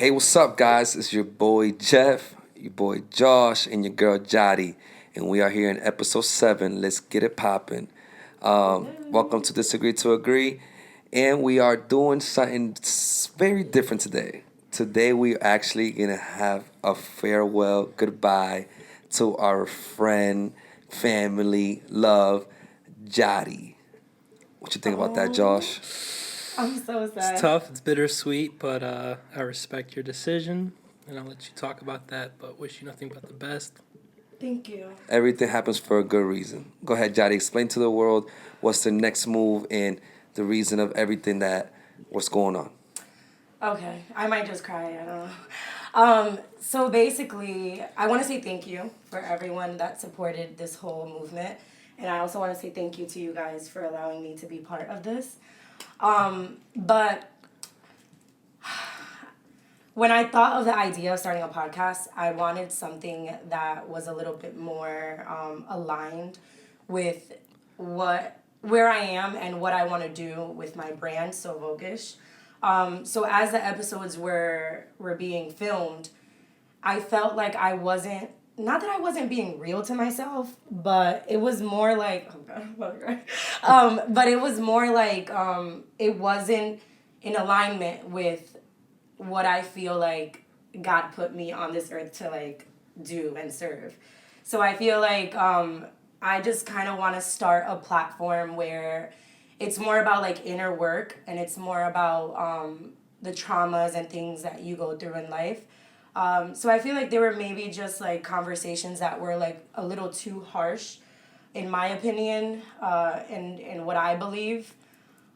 Hey, what's up, guys? It's your boy Jeff, your boy Josh, and your girl Jody, and we are here in episode 7. Let's get it popping. Welcome to Disagree to Agree, and we are doing something very different today. Today, we're actually gonna have a farewell goodbye to our friend, family, love, Jody. What you think about that, Oh, Josh? I'm so It's sad. tough. It's bittersweet, but I respect your decision, and I'll let you talk about that. But wish you nothing but the best. Thank you. Everything happens for a good reason. Go ahead, Jody. Explain to the world what's the next move and the reason of everything that what's going on. Okay, I might just cry. I don't know. So basically, I want to say thank you for everyone that supported this whole movement, and I also want to say thank you to you guys for allowing me to be part of this. But when I thought of the idea of starting a podcast, I wanted something that was a little bit more aligned with what where I am and what I want to do with my brand, So Voguish. So as the episodes were being filmed, I felt like I wasn't not that I wasn't being real to myself, but it was more like but it was more like it wasn't in alignment with what I feel like God put me on this earth to like do and serve. So I feel like I just kind of want to start a platform where it's more about like inner work and it's more about the traumas and things that you go through in life. So I feel like there were maybe just like conversations that were like a little too harsh, in my opinion, and what I believe.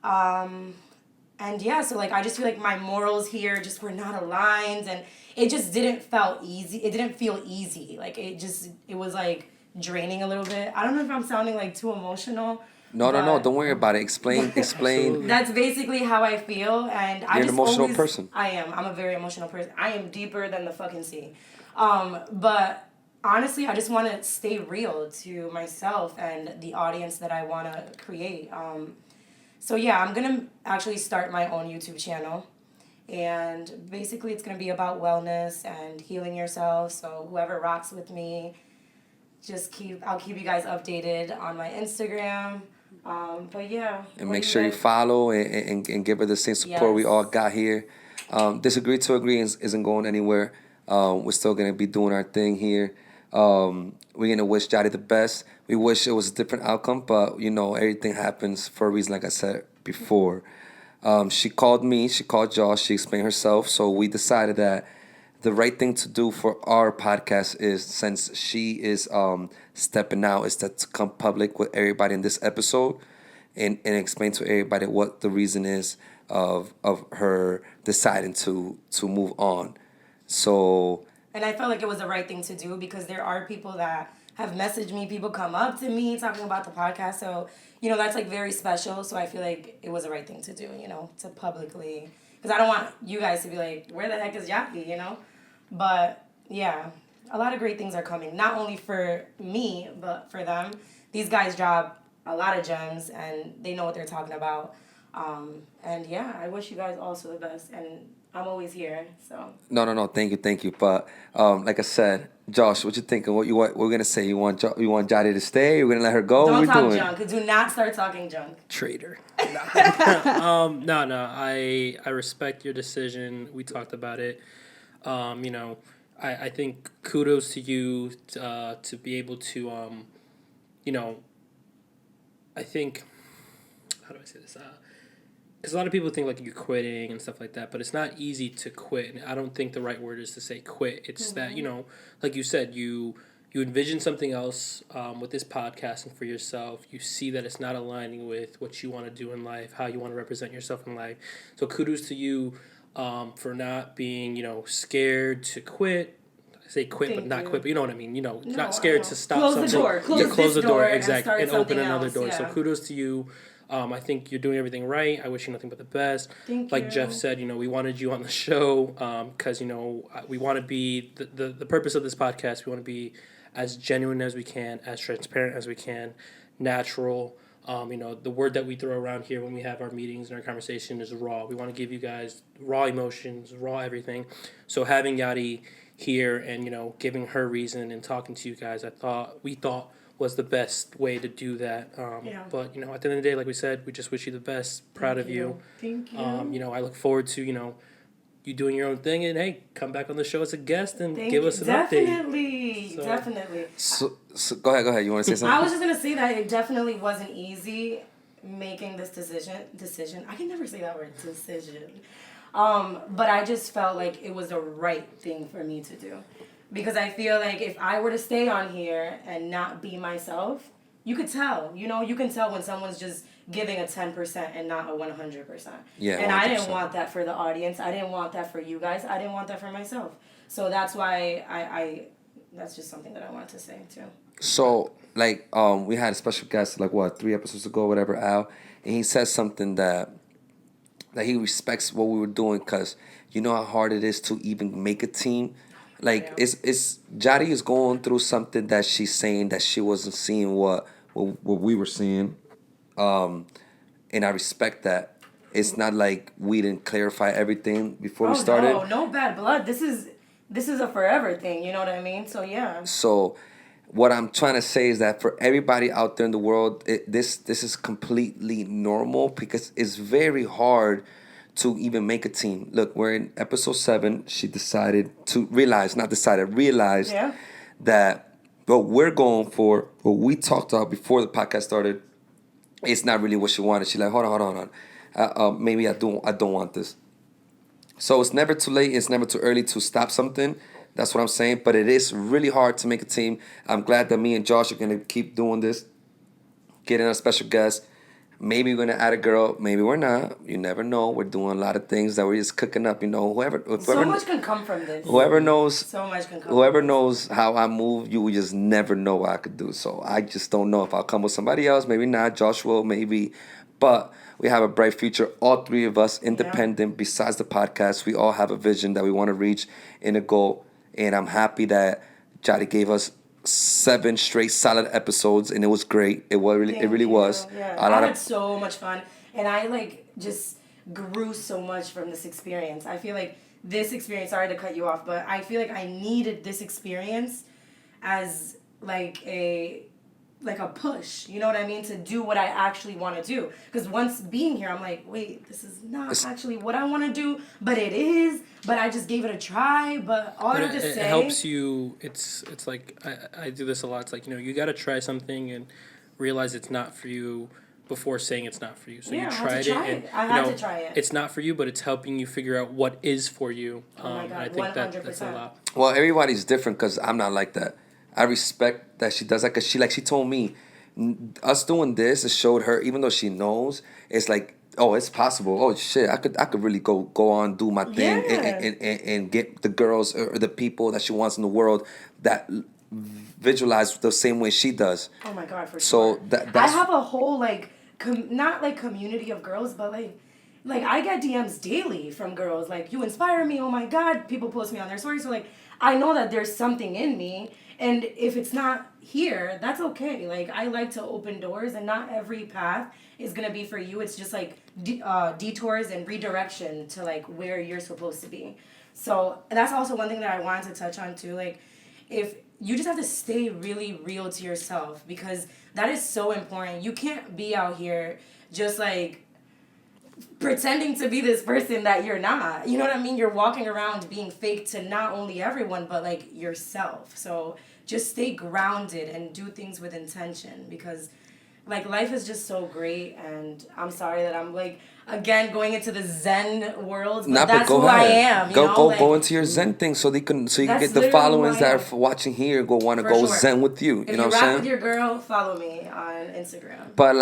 And yeah, so like I just feel like my morals here just were not aligned, and it just didn't felt easy. It didn't feel easy. Like it was like draining a little bit. I don't know if I'm sounding like too emotional, No, no, no. but Don't worry about it. Explain, explain. Absolutely. that's basically how I feel, and I You're an just emotional always person. I am. I'm a very emotional person. I am deeper than the fucking sea. But honestly, I just want to stay real to myself and the audience that I want to create. So yeah, I'm gonna actually start my own YouTube channel, and basically it's gonna be about wellness and healing yourself. So whoever rocks with me, I'll keep you guys updated on my Instagram. But yeah, And what make do you sure you guys? follow and give her the same support we Yes. all got here. Disagree to agree isn't going anywhere. We're still gonna be doing our thing here. We're gonna wish Jody the best. We wish it was a different outcome, but you know everything happens for a reason. Like I said before, she called me. She called Josh. She explained herself. So we decided that the right thing to do for our podcast is, since she is stepping out, is to come public with everybody in this episode and explain to everybody what the reason is of her deciding to move on. So And I felt like it was the right thing to do because there are people that have messaged me, people come up to me talking about the podcast. So, that's like very special. So I feel like it was the right thing to do, to publicly. Because I don't want you guys to be like, where the heck is Jackie? But yeah, a lot of great things are coming. Not only for me, but for them. These guys drop a lot of gems and they know what they're talking about. And yeah, I wish you guys also the best. And I'm always here. So. no, no, no. Thank you. But like I said, Josh, what you thinking? What you want? We're gonna say you want Jody to stay? We're gonna let her go. What Don't we talk doing? junk. Do not start talking junk. Traitor. No. I respect your decision. We talked about it. You know, I think kudos to you to be able to you know, I think how do I say this? Because a lot of people think like you're quitting and stuff like that, but it's not easy to quit. And I don't think the right word is to say quit. It's that like you said, you envision something else with this podcasting for yourself. You see that it's not aligning with what you want to do in life, how you want to represent yourself in life. So kudos to you for not being scared to quit. I say quit, but Thank not you. quit. But you know what I mean. No, Not I scared know. to stop Close the something. door. Yeah, Close this the door door and exact start and open something another else. door. So Yeah. kudos to you. I think you're doing everything right. I wish you nothing but the best. Thank Like you. Jeff said, we wanted you on the show because we want to be the purpose of this podcast. We want to be as genuine as we can, as transparent as we can, natural. The word that we throw around here when we have our meetings and our conversation is raw. We want to give you guys raw emotions, raw everything. So having Yadi here and giving her reason and talking to you guys, we thought was the best way to do that. But at the end of the day, like we said, we just wish you the best. Proud of you. Thank you. I look forward to you doing your own thing, and hey, come back on the show as a guest and give us an update. Definitely. So go ahead. You want to say something? I was just gonna say that it definitely wasn't easy making this decision. I can never say that word, decision. But I just felt like it was the right thing for me to do. Because I feel like if I were to stay on here and not be myself, you could tell. You can tell when someone's just giving a 10% and not a 100%. Yeah, and I 100%. didn't want that for the audience. I didn't want that for you guys. I didn't want that for myself. So that's why I that's just something that I wanted to say too. So, we had a special guest, 3 episodes ago, whatever, Al, and he said something that he respects what we were doing because you know how hard it is to even make a team. It's Jari is going through something that she's saying that she wasn't seeing what we were seeing, and I respect that. It's not like we didn't clarify everything before we started. No bad blood. This is a forever thing. You know what I mean? So yeah. So, what I'm trying to say is that for everybody out there in the world, this is completely normal because it's very hard to even make a team. Look, we're in episode 7. She realized Yeah. that what we're going for, what we talked about before the podcast started, it's not really what she wanted. She's like, hold on. Maybe I don't want this. So it's never too late. It's never too early to stop something. That's what I'm saying. But it is really hard to make a team. I'm glad that me and Josh are going to keep doing this, getting a special guest. Maybe we're going to add a girl. Maybe we're not. You never know. We're doing a lot of things that we're just cooking up. Whoever So much can come from this. Whoever knows. So much can come. Whoever from knows how I move, you will just never know what I could do. So I just don't know if I'll come with somebody else. Maybe not. Josh will, maybe. But we have a bright future. All 3 of us, independent, besides the podcast. We all have a vision that we want to reach in a goal. And I'm happy that Jari gave us 7 straight solid episodes, and it was great. It really was. Yeah. I had so much fun, and I just grew so much from this experience. I feel like this experience. Sorry to cut you off, but I feel like I needed this experience as a push, you know what I mean, to do what I actually want to do. Because once being here, I'm like, wait, this is not actually what I want to do, but it is. But I just gave it a try. But all I have to say, it helps you. It's like I do this a lot. It's like you got to try something and realize it's not for you before saying it's not for you. So you tried it, and I had to try it. It's not for you, but it's helping you figure out what is for you. Oh my God, I think 100%. that's a lot. Well, everybody's different because I'm not like that. I respect that she does that because she told me, us doing this, it showed her, even though she knows, it's like, oh, it's possible. Oh shit, I could really go on, do my thing, and get the girls or the people that she wants in the world that visualize the same way she does. Oh my God, for so sure. that's I have a whole not community of girls, but I get DMs daily from girls like, you inspire me. Oh my God, people post me on their stories. So I know that there's something in me. And if it's not here, that's okay. I like to open doors, and not every path is going to be for you. It's just detours and redirection to where you're supposed to be. So that's also one thing that I wanted to touch on too. If you just have to stay really real to yourself, because that is so important. You can't be out here just pretending to be this person that you're not. You know what I mean? You're walking around being fake to not only everyone, but yourself. So just stay grounded and do things with intention, because life is just so great. And I'm sorry that I'm again going into the Zen world, but that's who I am. Go into your Zen thing so you can get the followers that are watching here want to go sure. Zen with you. If you know you what I'm saying? rock with your girl, follow me on Instagram. But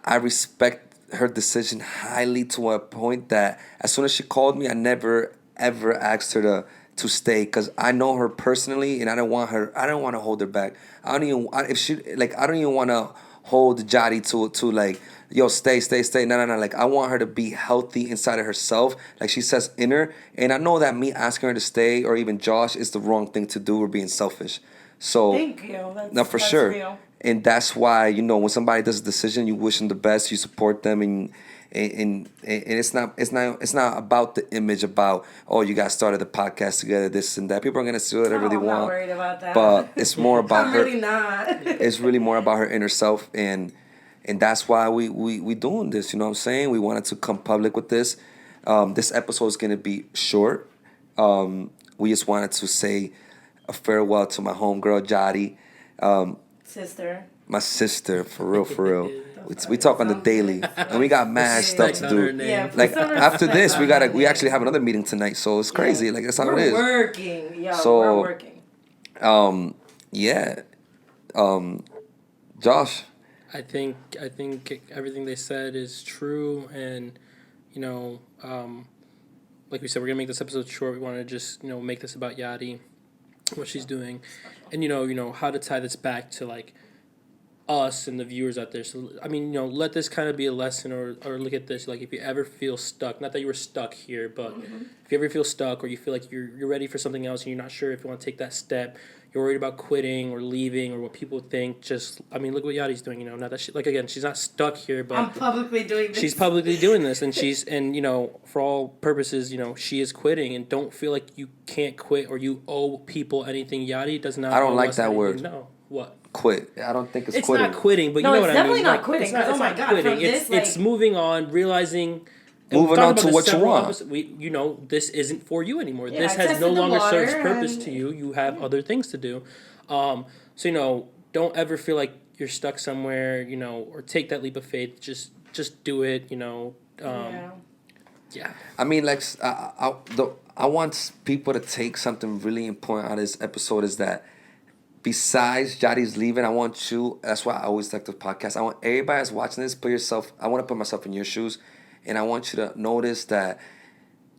I respect her decision highly, to a point that as soon as she called me, I never ever asked her to stay, because I know her personally, and I don't want to hold her back. I don't even want to hold Jari to yo, stay. No. I want her to be healthy inside of herself, like she says, inner. And I know that me asking her to stay, or even Josh, is the wrong thing to do. We're being selfish. So thank you. For sure. Real. and that's why, you know, when somebody does a decision, you wish them the best, you support them, and it's not about the image about, oh, you guys started the podcast together, this and that. People are gonna say whatever they I'm not want, worried about that. but it's more about I'm her. really not. It's really more about her inner self, and that's why we doing this. You know what I'm saying? We wanted to come public with this. This episode is gonna be short. We just wanted to say a farewell to my homegirl Jody, Sister. my sister, for real, for real. We fuck talk on the sounds daily, good. and we got mad stuff Respect to on her do. name. Yeah, put Like some after respect this, on we her we actually name. have another meeting tonight, so it's crazy. Like that's how We're it is. working. Yo, So- we're working. Yeah, Josh. I think everything they said is true, and you know, like we said, we're gonna make this episode short. We want to just make this about Yadi, what she's doing, and how to tie this back to like us and the viewers out there. So I mean, let this kind of be a lesson, or look at this like if you ever feel stuck. Not that you were stuck here, but if you ever feel stuck or you feel like you're ready for something else and you're not sure if you want to take that step. You're worried about quitting or leaving or what people think. Just, I mean, look what Yadi's doing. Not that again, she's not stuck here, but I'm publicly doing this. she's publicly doing this, and for all purposes, she is quitting. And don't feel like you can't quit or you owe people anything. Yadi does not. I don't owe like us that anything. word. No, what? Quit. I don't think it's It's quitting. not quitting, but No, you know it's what I mean. definitely not Like, quitting, It's not, 'cause, it's oh my not God, quitting. from It's this, it's like- moving on, realizing. and Moving we've talked on about to this what you several want. episodes. This isn't for you anymore. Yeah, This I has no tested the longer serves water purpose and- to you. You have other things to do. So don't ever feel like you're stuck somewhere. Or take that leap of faith. Just do it. Yeah. Yeah. I mean, like, I want people to take something really important out of this episode is that besides Jadi's leaving, I want you, that's why I always like the podcast. I want everybody that's watching this, I want to put myself in your shoes, and I want you to notice that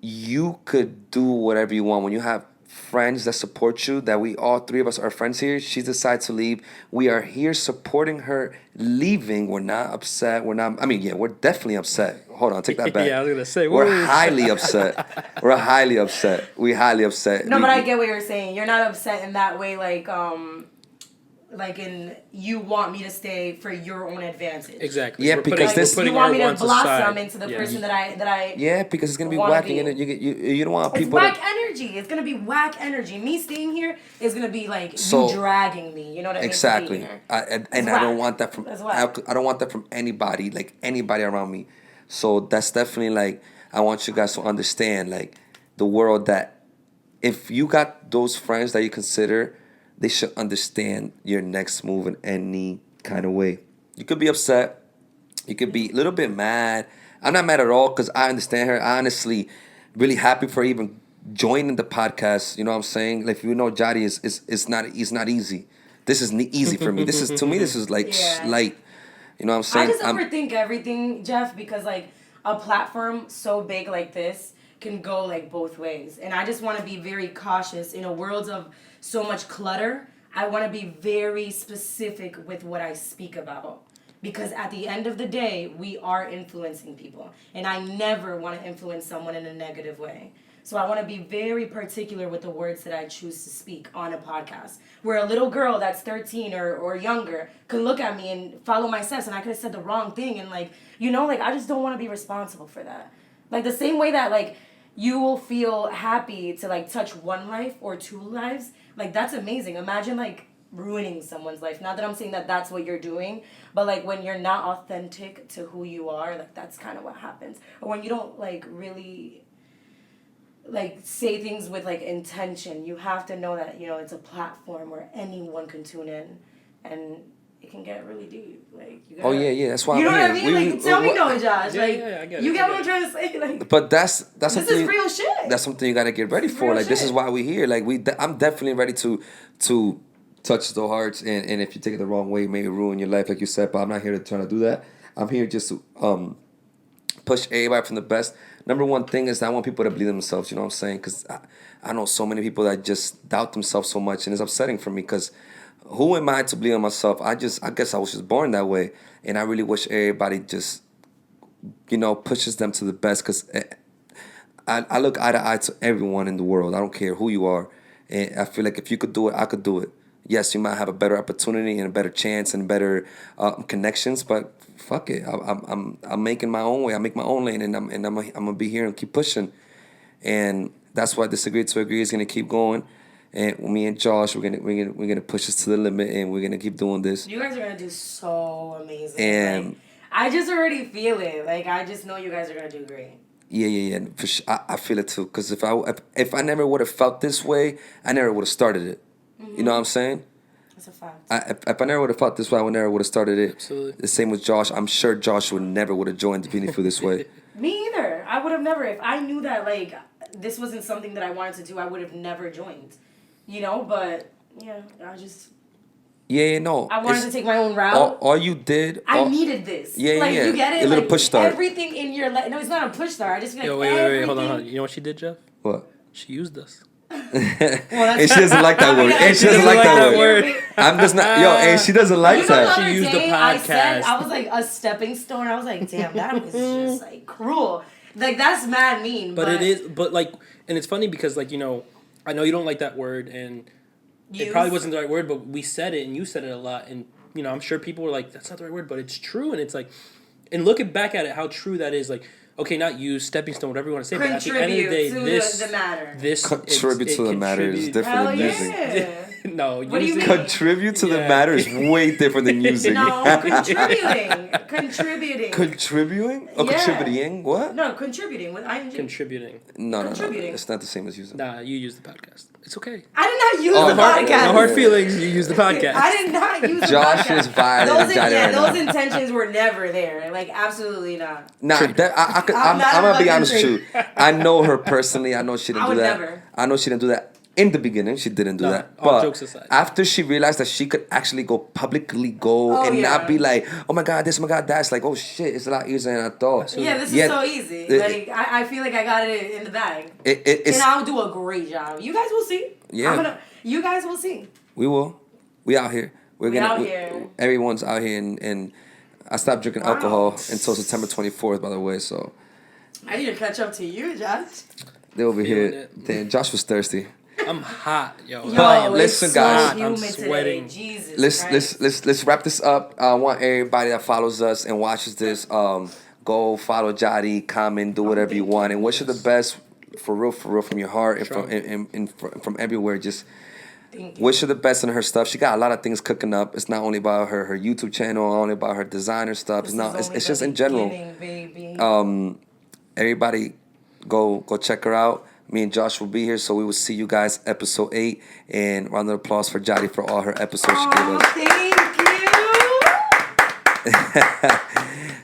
you could do whatever you want. When you have friends that support you, that we all three of us are friends here, she decides to leave. We are here supporting her leaving. We're not upset. We're definitely upset. Hold on, take that back. Yeah, I was gonna say, We're whoa. highly upset. We're highly upset. We highly upset. No, but I get what you're saying. You're not upset in that way, like in you want me to stay for your own advantage. Exactly. Yeah, We're because putting- this- we're You putting want our me to wants blossom aside. into the Yeah. person that I. Yeah, because it's gonna be wanna whacking, be. and you don't want It's people. whack energy. It's gonna be whack energy. Me staying here is gonna be like So- you dragging me. You know what I mean? to be Exactly. here. And It's I don't whack. want that from That's whack. I don't want that from anybody, like anybody around me. So that's definitely like I want you guys to understand like the world that if you got those friends that you consider, they should understand your next move in any kind of way. You could be upset. You could be a little bit mad. I'm not mad at all because I understand her. I honestly really happy for even joining the podcast. You know what I'm saying? Like, you know, Jody is not easy. This is easy for me. This is to me. This is like Yeah. light. You know what I'm I saying? just overthink everything, Jeff, because like a platform so big like this can go like both ways. And I just want to be very cautious in a world of so much clutter. I want to be very specific with what I speak about. Because at the end of the day, we are influencing people. And I never want to influence someone in a negative way. So I want to be very particular with the words that I choose to speak on a podcast. Where a little girl that's 13 or younger can look at me and follow my steps and I could have said the wrong thing. And like, I just don't want to be responsible for that. Like the same way that like you will feel happy to like touch one life or two lives. Like that's amazing. Imagine like ruining someone's life. Not that I'm saying that that's what you're doing, but like when you're not authentic to who you are, like that's kind of what happens. Or when you don't like really like say things with like intention. You have to know that it's a platform where anyone can tune in, and it can get really deep. Like you gotta, Oh yeah. That's why you know I'm what I here. mean? Like tell me no, Josh. Yeah, like yeah, I get it, you I get get what I'm it. trying to say. Like But that's this something. is real shit. That's something you gotta get ready for. real Like this shit. is why we here. Like I'm definitely ready to touch the hearts, and if you take it the wrong way, maybe ruin your life, like you said. But I'm not here to try to do that. I'm here just to push everybody from the best. Number one thing is I want people to believe themselves. You know what I'm saying? Because I know so many people that just doubt themselves so much, and it's upsetting for me. Because who am I to believe in myself? I guess I was just born that way, and I really wish everybody just pushes them to the best. Because I look eye to eye to everyone in the world. I don't care who you are, and I feel like if you could do it, I could do it. Yes, you might have a better opportunity and a better chance and better connections, but fuck it. I'm making my own way. I make my own lane, and I'm gonna be here and keep pushing. And that's why Disagree to Agree is gonna keep going. And me and Josh, we're gonna push this to the limit, and we're gonna keep doing this. You guys are gonna do so amazing. And like, I just already feel it. Like I just know you guys are gonna do great. yeah. For sure, I feel it too. Cause if I never would have felt this way, I never would have started it. You know what I'm saying? That's a fact. If I never would have felt this way, I would never would have started it. Absolutely. The same with Josh. I'm sure Josh would never would have joined Beanie Feel this way. Me either. I would have never. If I knew that like this wasn't something that I wanted to do, I would have never joined. You know, but yeah, Yeah, no. I wanted to take my own route. All you did. I needed this. Yeah, like, yeah. You get it? A little like, push start. Everything in your life. No, it's not a push start. I just feel like Yo, wait, hold on. You know what she did, Jeff? What? She used us. And she doesn't like that word. And she doesn't like that word. I'm just not. Yo, and she doesn't like You know, the that. other She used the day, I said podcast. I was like a stepping stone. I was like, damn, that was just like cruel. Like that's mad mean. But it is, but like, and it's funny because like, you know, I know you don't like that word, and it probably wasn't the right word, but we said it, and you said it a lot, and you know, I'm sure people were like, that's not the right word, but it's true, and it's like, and looking back at it, how true that is. Like, okay, not use stepping stone, whatever you want to say, but at the end of the day, the matter. this Contribute it to the matter is contributes- different Hell than using. yeah. No, What do you using- mean? Contribute to the Yeah. matter is way different than using. No, contributing. Contributing? Or Yeah. contributing? What? No, contributing with ing. Contributing. No. Contributing. It's not the same as using. Nah, you use the podcast. It's okay. I did not use Oh, the no hard, podcast. no hard feelings. You use the podcast. I did not use the Josh podcast. is violent Those, with Johnny yeah, right those now. intentions were never there. Like absolutely not. Nah, Triggered. that, I'm not I'm gonna be fucking honest with you. I know her personally. I know she didn't I do would that. never. I know she didn't do that in the beginning. She didn't do No, that. all But jokes aside. after she realized that she could actually go publicly Oh, and yeah. not be like, oh my god, this, oh my god, that. It's like, oh shit, it's a lot easier than I thought. Yeah, this is Yeah, so easy. it- Like I feel like I got it in the bag, It's and I'll do a great job. You guys will see. Yeah. You guys will see. we will. We out here. We out here. Everyone's out here, and I stopped drinking Wow. alcohol until September 24th. By the way, so I need to catch up to you, Josh. they over Feeling here. it. Damn, Josh was thirsty. I'm hot, yo. Yo, But it's listen, so guys. I'm humid sweating. today. Jesus Christ. Let's wrap this up. I want everybody that follows us and watches this go follow Jadi, comment, do whatever you want, and wish her the best for real from your heart and from from everywhere. Just Thank you. wish her the best in her stuff. She got a lot of things cooking up. It's not only about her YouTube channel, only about her designer stuff. This It's not. is It's only just the in general. beginning, baby. Everybody, go check her out. Me and Josh will be here, so we will see you guys episode 8. And round of applause for Jadi for all her episodes she gave Aw, us. thank you.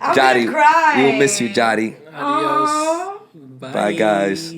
I'm Jadi, gonna cry. we will miss you, Jadi. Adios. Aw. Bye, guys.